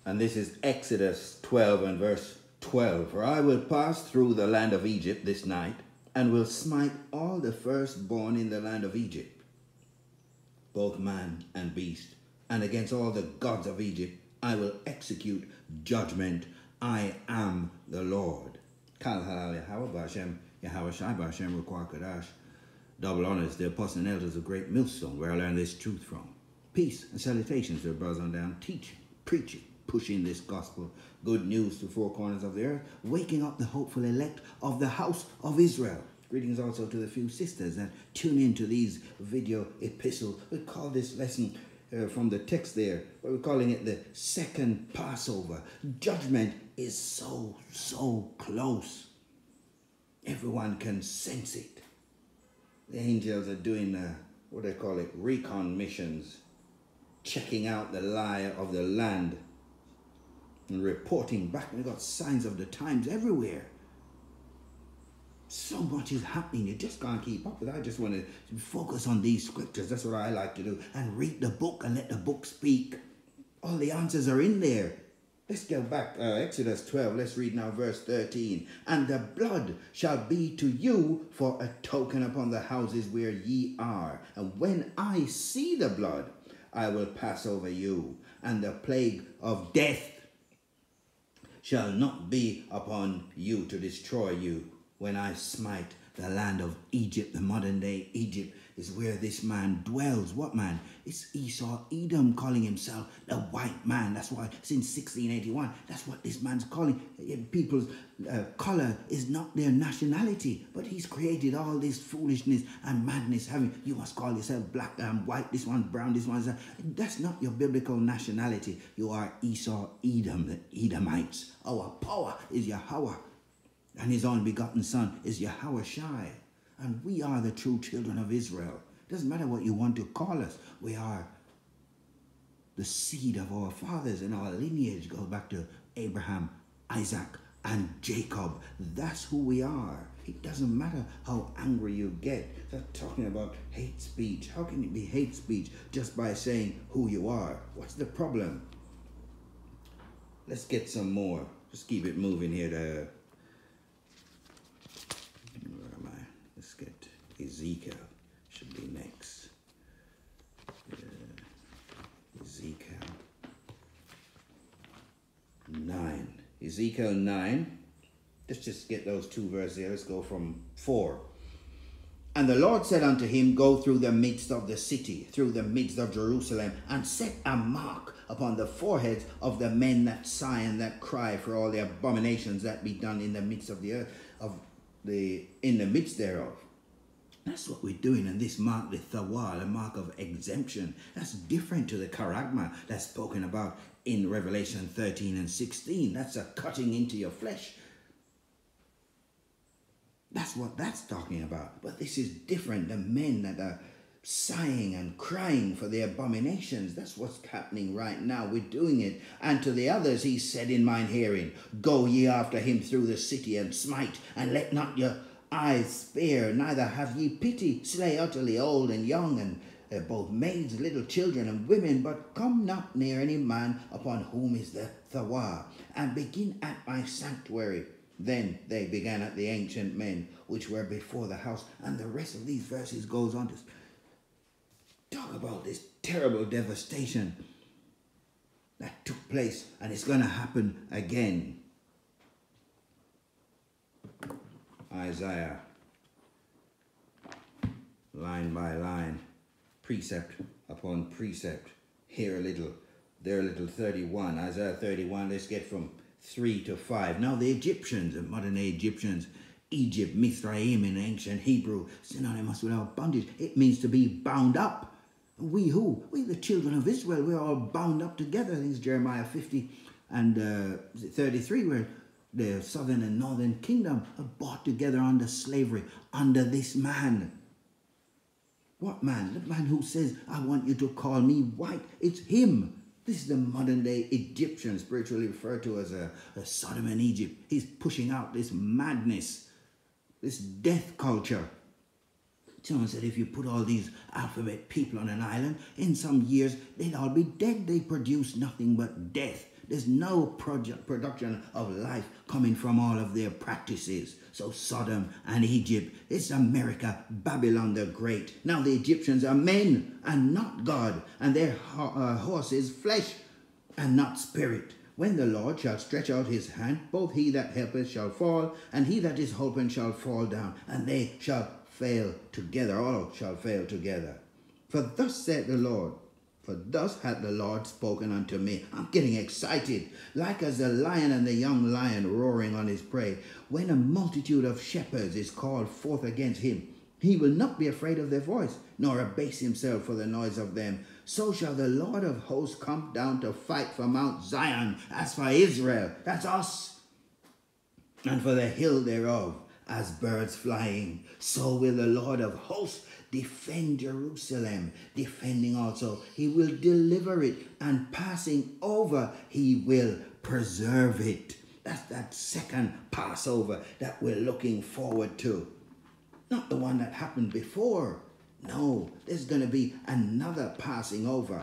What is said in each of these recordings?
And this is Exodus 12 and verse 12. For I will pass through the land of Egypt this night, and will smite all the firstborn in the land of Egypt, both man and beast. And against all the gods of Egypt I will execute judgment. I am the Lord. Kal halal Yahweh B'Hashem, Yahweh Shai B'Hashem, Rukwah Kadash. Double honors, the apostles and elders of Great Millstone, where I learned this truth from. Peace and salutations to the brothers on down, teaching, preaching, pushing this gospel, good news to four corners of the earth, waking up the hopeful elect of the house of Israel. Greetings also to the few sisters that tune into these video epistles. We call this lesson from the text there, but we're calling it the second Passover. Judgment is so close. Everyone can sense it. The angels are doing, what they call it, recon missions, checking out the lie of the land and reporting back. We've got signs of the times everywhere. So much is happening, you just can't keep up with it. I just want to focus on these scriptures. That's what I like to do. And read the book and let the book speak. All the answers are in there. Let's go back, Exodus 12. Let's read now verse 13. And the blood shall be to you for a token upon the houses where ye are. And when I see the blood, I will pass over you. And the plague of death shall not be upon you to destroy you. When I smite the land of Egypt, the modern day Egypt is where this man dwells. What man? It's Esau, Edom, calling himself the white man. That's why since 1681, that's what this man's calling. People's color is not their nationality, but he's created all this foolishness and madness. You must call yourself black and white, this one's brown, this one's... That's not your biblical nationality. You are Esau, Edom, the Edomites. Our power is Yahweh. And his only begotten son is Yahweh Shai. And we are the true children of Israel. Doesn't matter what you want to call us. We are the seed of our fathers, and our lineage goes back to Abraham, Isaac, and Jacob. That's who we are. It doesn't matter how angry you get. They're talking about hate speech. How can it be hate speech just by saying who you are? What's the problem? Let's get some more. Just keep it moving here. Let's get Ezekiel. Should be next. Ezekiel 9. Ezekiel 9. Let's just get those two verses here. Let's go from 4. And the Lord said unto him, Go through the midst of the city, through the midst of Jerusalem, and set a mark upon the foreheads of the men that sigh and that cry for all the abominations that be done in the midst of the earth, in the midst thereof. That's what we're doing, and this mark, the Thawal, a mark of exemption. That's different to the Charagma that's spoken about in Revelation 13 and 16. That's a cutting into your flesh. That's what that's talking about. But this is different. The men that are sighing and crying for the abominations, that's what's happening right now. We're doing it. And to the others he said in mine hearing, Go ye after him through the city, and smite, and let not your eyes spare, neither have ye pity. Slay utterly old and young, and both maids, little children, and women, but come not near any man upon whom is the Thawah, and begin at my sanctuary. Then they began at the ancient men which were before the house. And the rest of these verses goes on to talk about this terrible devastation that took place, and it's going to happen again. Isaiah, line by line, precept upon precept, here a little, there a little. 31, Isaiah 31, let's get from 3 to 5. Now the Egyptians, the modern day Egyptians, Egypt, Mithraim in ancient Hebrew, synonymous with our bondage. It means to be bound up. We who? We the children of Israel, we're all bound up together. I think it's Jeremiah 50 and 33, where the southern and northern kingdom are brought together under slavery, under this man. What man? The man who says, I want you to call me white. It's him. This is the modern day Egyptian, spiritually referred to as a Sodom and Egypt. He's pushing out this madness, this death culture. Someone said if you put all these alphabet people on an island, in some years they'd all be dead. They produce nothing but death. There's no production of life coming from all of their practices. So Sodom and Egypt, it's America, Babylon the Great. Now the Egyptians are men and not God, and their horses flesh and not spirit. When the Lord shall stretch out his hand, both he that helpeth shall fall, and he that is holpen shall fall down, and they shall fail together, all shall fail together. For thus said the Lord, for thus hath the Lord spoken unto me. I'm getting excited, like as the lion and the young lion roaring on his prey. When a multitude of shepherds is called forth against him, he will not be afraid of their voice, nor abase himself for the noise of them. So shall the Lord of hosts come down to fight for Mount Zion, as for Israel, that's us, and for the hill thereof, as birds flying. So will the Lord of hosts defend Jerusalem, defending also. He will deliver it, and passing over, he will preserve it. That's that second Passover that we're looking forward to. Not the one that happened before. No, there's going to be another passing over.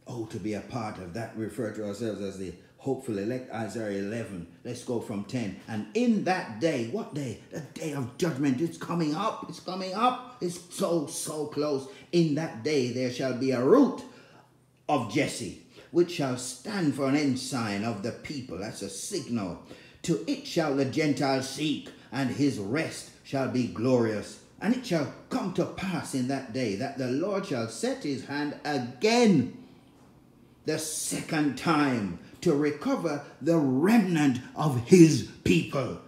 Oh, to be a part of that, we refer to ourselves as the hopeful elect, Isaiah 11. Let's go from 10. And in that day, what day? The day of judgment. It's coming up. It's coming up. It's so close. In that day there shall be a root of Jesse, which shall stand for an ensign of the people. That's a signal. To it shall the Gentiles seek, and his rest shall be glorious. And it shall come to pass in that day that the Lord shall set his hand again, the second time, to recover the remnant of his people.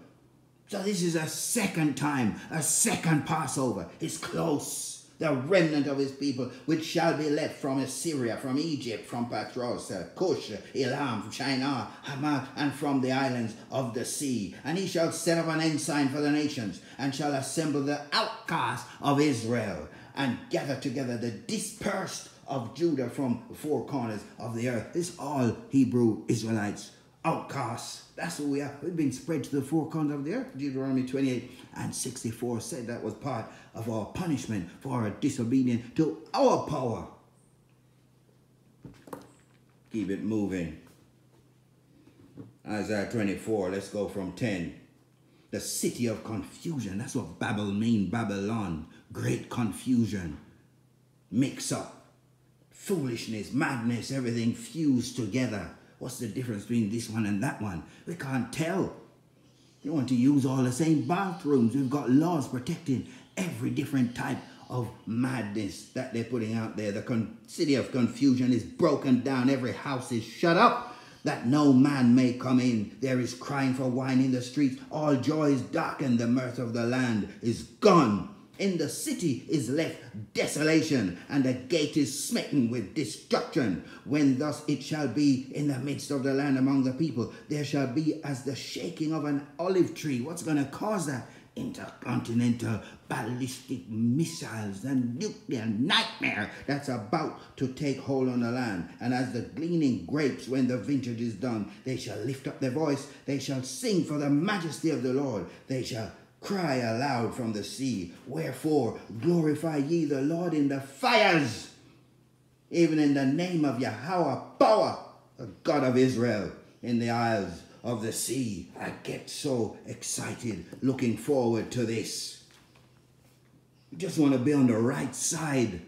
So this is a second time, a second Passover. It's close. The remnant of his people, which shall be left from Assyria, from Egypt, from Patros, Cush, Elam, Shinar, Hamath, and from the islands of the sea. And he shall set up an ensign for the nations, and shall assemble the outcasts of Israel, and gather together the dispersed of Judah from the four corners of the earth. It's all Hebrew Israelites, outcasts. That's who we are. We've been spread to the four corners of the earth. Deuteronomy 28 and 64 said that was part of our punishment for our disobedience to our power. Keep it moving. Isaiah 24, let's go from 10. The city of confusion. That's what Babel means, Babylon. Great confusion. Mix up. Foolishness, madness, everything fused together. What's the difference between this one and that one? We can't tell. You want to use all the same bathrooms. We've got laws protecting every different type of madness that they're putting out there. The city of confusion is broken down. Every house is shut up, that no man may come in. There is crying for wine in the streets. All joy is darkened. The mirth of the land is gone. In the city is left desolation, and the gate is smitten with destruction. When thus it shall be in the midst of the land among the people, there shall be as the shaking of an olive tree. What's going to cause that? Intercontinental ballistic missiles and nuclear nightmare that's about to take hold on the land. And as the gleaning grapes, when the vintage is done, they shall lift up their voice. They shall sing for the majesty of the Lord. They shall cry aloud from the sea. Wherefore glorify ye the Lord in the fires, even in the name of Yahweh power, the God of Israel, in the isles of the sea. I get so excited looking forward to this. You just want to be on the right side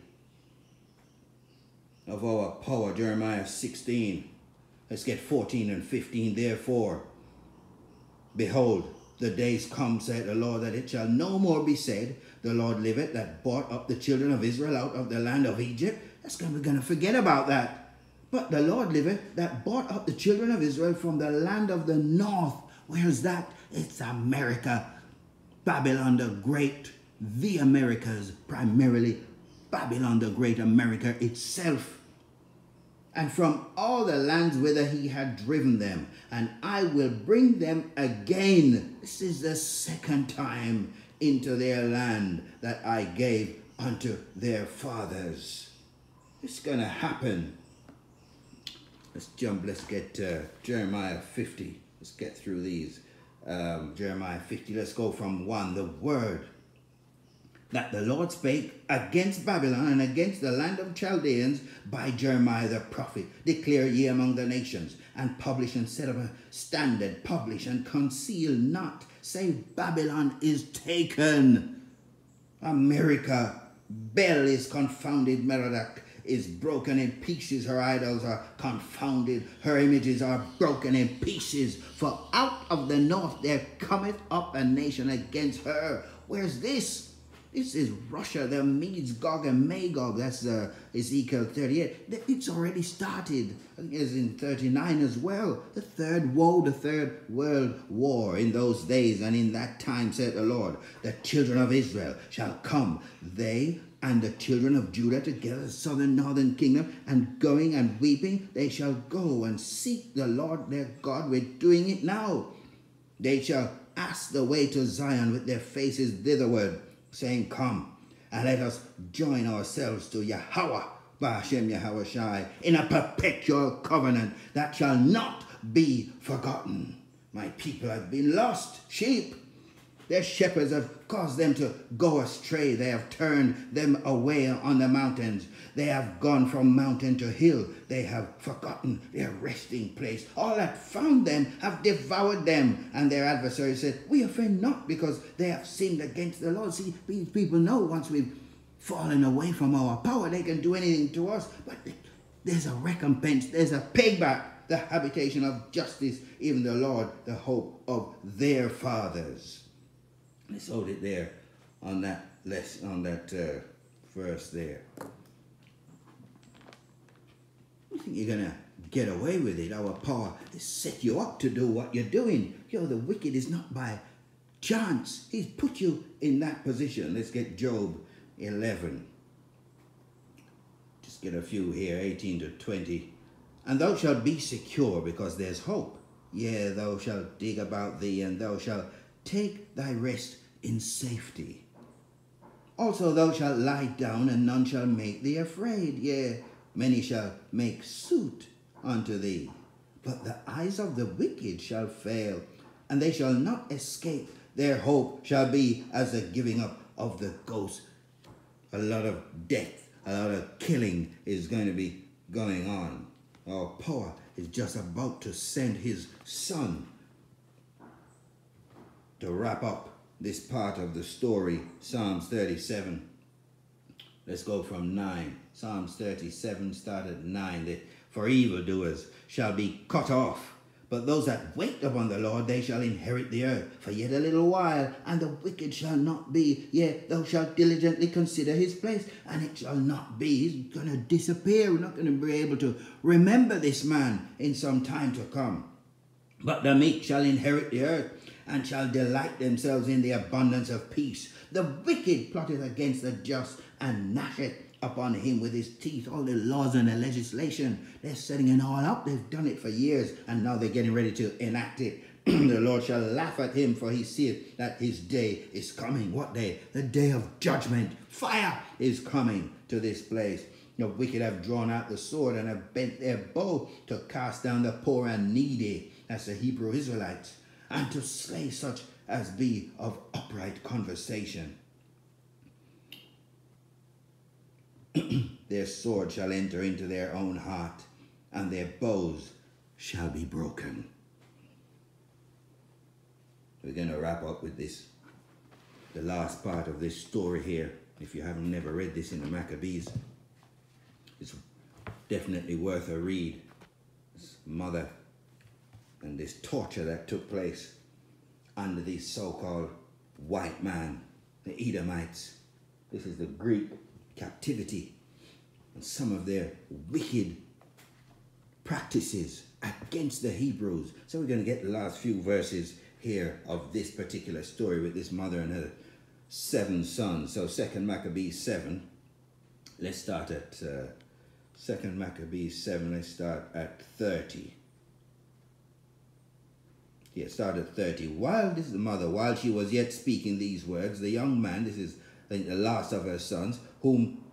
of our power. Jeremiah 16. Let's get 14 and 15. Therefore, behold, the days come, saith the Lord, that it shall no more be said, the Lord liveth, that brought up the children of Israel out of the land of Egypt. We're going to forget about that. But the Lord liveth, that brought up the children of Israel from the land of the north. Where's that? It's America. Babylon the Great. The Americas, primarily Babylon the Great, America itself. And from all the lands whither he had driven them, and I will bring them again. This is the second time into their land that I gave unto their fathers. It's going to happen. Let's jump. Let's get Jeremiah 50. Let's get through these. Jeremiah 50. Let's go from 1. The word that the Lord spake against Babylon and against the land of Chaldeans by Jeremiah the prophet. Declare ye among the nations, and publish and set up a standard, publish and conceal not. Say, Babylon is taken. America, Bel is confounded, Merodach is broken in pieces, her idols are confounded, her images are broken in pieces. For out of the north there cometh up a nation against her. Where's this? This is Russia, the Medes, Gog and Magog. That's Ezekiel 38. It's already started. I think it's in 39 as well. The third woe, the third world war in those days and in that time, said the Lord. The children of Israel shall come, they and the children of Judah together, southern, northern kingdom, and going and weeping, they shall go and seek the Lord their God. We're doing it now. They shall ask the way to Zion with their faces thitherward, saying, come, and let us join ourselves to Yahweh, Ba'ashem Yahweh Shai, in a perpetual covenant that shall not be forgotten. My people have been lost sheep. Their shepherds have caused them to go astray. They have turned them away on the mountains. They have gone from mountain to hill. They have forgotten their resting place. All that found them have devoured them. And their adversaries said, we offend not, because they have sinned against the Lord. See, these people know once we've fallen away from our power, they can do anything to us. But there's a recompense. There's a payback. The habitation of justice, even the Lord, the hope of their fathers. Let's hold it there on that verse there. You think you're going to get away with it? Our power has set you up to do what you're doing. The wicked is not by chance. He's put you in that position. Let's get Job 11. Just get a few here, 18 to 20. And thou shalt be secure, because there's hope. Yea, thou shalt dig about thee, and thou shalt take thy rest in safety. Also thou shalt lie down, and none shall make thee afraid. Yea, many shall make suit unto thee. But the eyes of the wicked shall fail, and they shall not escape. Their hope shall be as the giving up of the ghost. A lot of death, a lot of killing is going to be going on. Our power is just about to send his son to wrap up this part of the story. Psalms 37. Let's go from 9. Psalms 37 start at 9. For evildoers shall be cut off, but those that wait upon the Lord, they shall inherit the earth. For yet a little while, and the wicked shall not be. Yet thou shalt diligently consider his place, and it shall not be. He's going to disappear. We're not going to be able to remember this man in some time to come. But the meek shall inherit the earth, and shall delight themselves in the abundance of peace. The wicked plotteth against the just, and gnasheth upon him with his teeth. All the laws and the legislation, they're setting it all up. They've done it for years, and now they're getting ready to enact it. The Lord shall laugh at him, for he seeth that his day is coming. What day? The day of judgment. Fire is coming to this place. The wicked have drawn out the sword and have bent their bow to cast down the poor and needy. That's the Hebrew Israelites. And to slay such as be of upright conversation. Their sword shall enter into their own heart, and their bows shall be broken. We're going to wrap up with this, the last part of this story here. If you haven't never read this in the Maccabees, it's definitely worth a read. This mother and this torture that took place under these so-called white man, the Edomites. This is the Greek captivity and some of their wicked practices against the Hebrews. So we're going to get the last few verses here of this particular story with this mother and her 7 sons. So 2 Maccabees 7. Let's start at 2 Maccabees 7. Let's start at 30. Yeah, start at 30. This is the mother, while she was yet speaking these words, the young man, this is I think the last of her sons, whom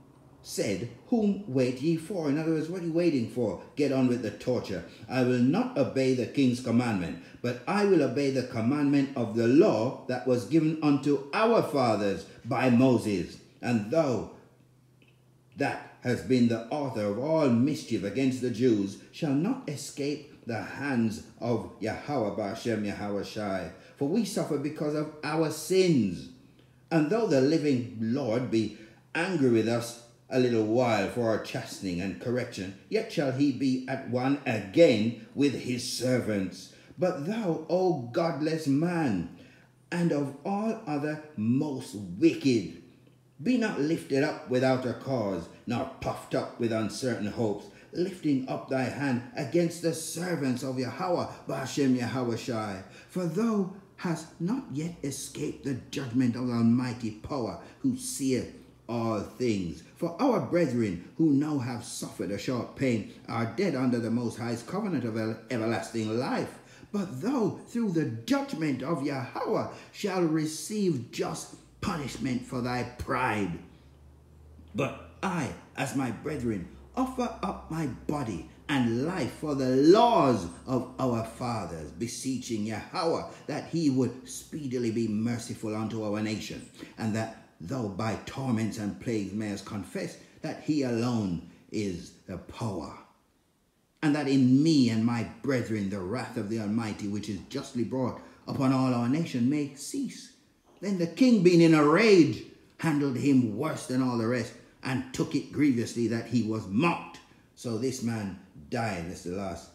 said, whom wait ye for? In other words, what are you waiting for? Get on with the torture. I will not obey the king's commandment, but I will obey the commandment of the law that was given unto our fathers by Moses, and thou that has been the author of all mischief against the Jews shall not escape the hands of Yahweh Ba'ashem Yahweh Shai, for we suffer because of our sins. And though the living Lord be angry with us a little while for our chastening and correction, yet shall he be at one again with his servants. But thou, O godless man, and of all other most wicked, be not lifted up without a cause, nor puffed up with uncertain hopes, lifting up thy hand against the servants of Yahweh Ba'ashem Yahweh Shai. For thou hast not yet escaped the judgment of the Almighty Power, who seeth all things. For our brethren, who now have suffered a short pain, are dead under the Most High's covenant of everlasting life. But thou, through the judgment of Yahweh, shall receive just punishment for thy pride. But I, as my brethren, offer up my body and life for the laws of our fathers, beseeching Yahweh that he would speedily be merciful unto our nation, and that thou by torments and plagues mayest confess that he alone is the power, and that in me and my brethren the wrath of the Almighty, which is justly brought upon all our nation, may cease. Then the king, being in a rage, handled him worse than all the rest, and took it grievously that he was mocked. So this man died, that's the last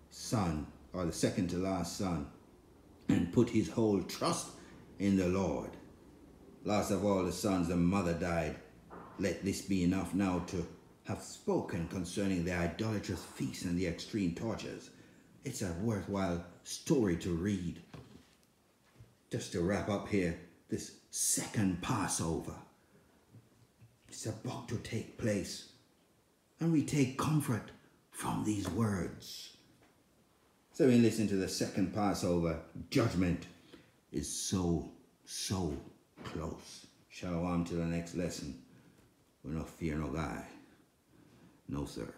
son, or the second to last son, and put his whole trust in the Lord. Last of all the sons, the mother died. Let this be enough now to have spoken concerning the idolatrous feasts and the extreme tortures. It's a worthwhile story to read. Just to wrap up here, this second Passover. It's about to take place, and we take comfort from these words. So we listen to the second Passover. Judgment is so close. Shalom till the next lesson. We no fear no guy. No, sir.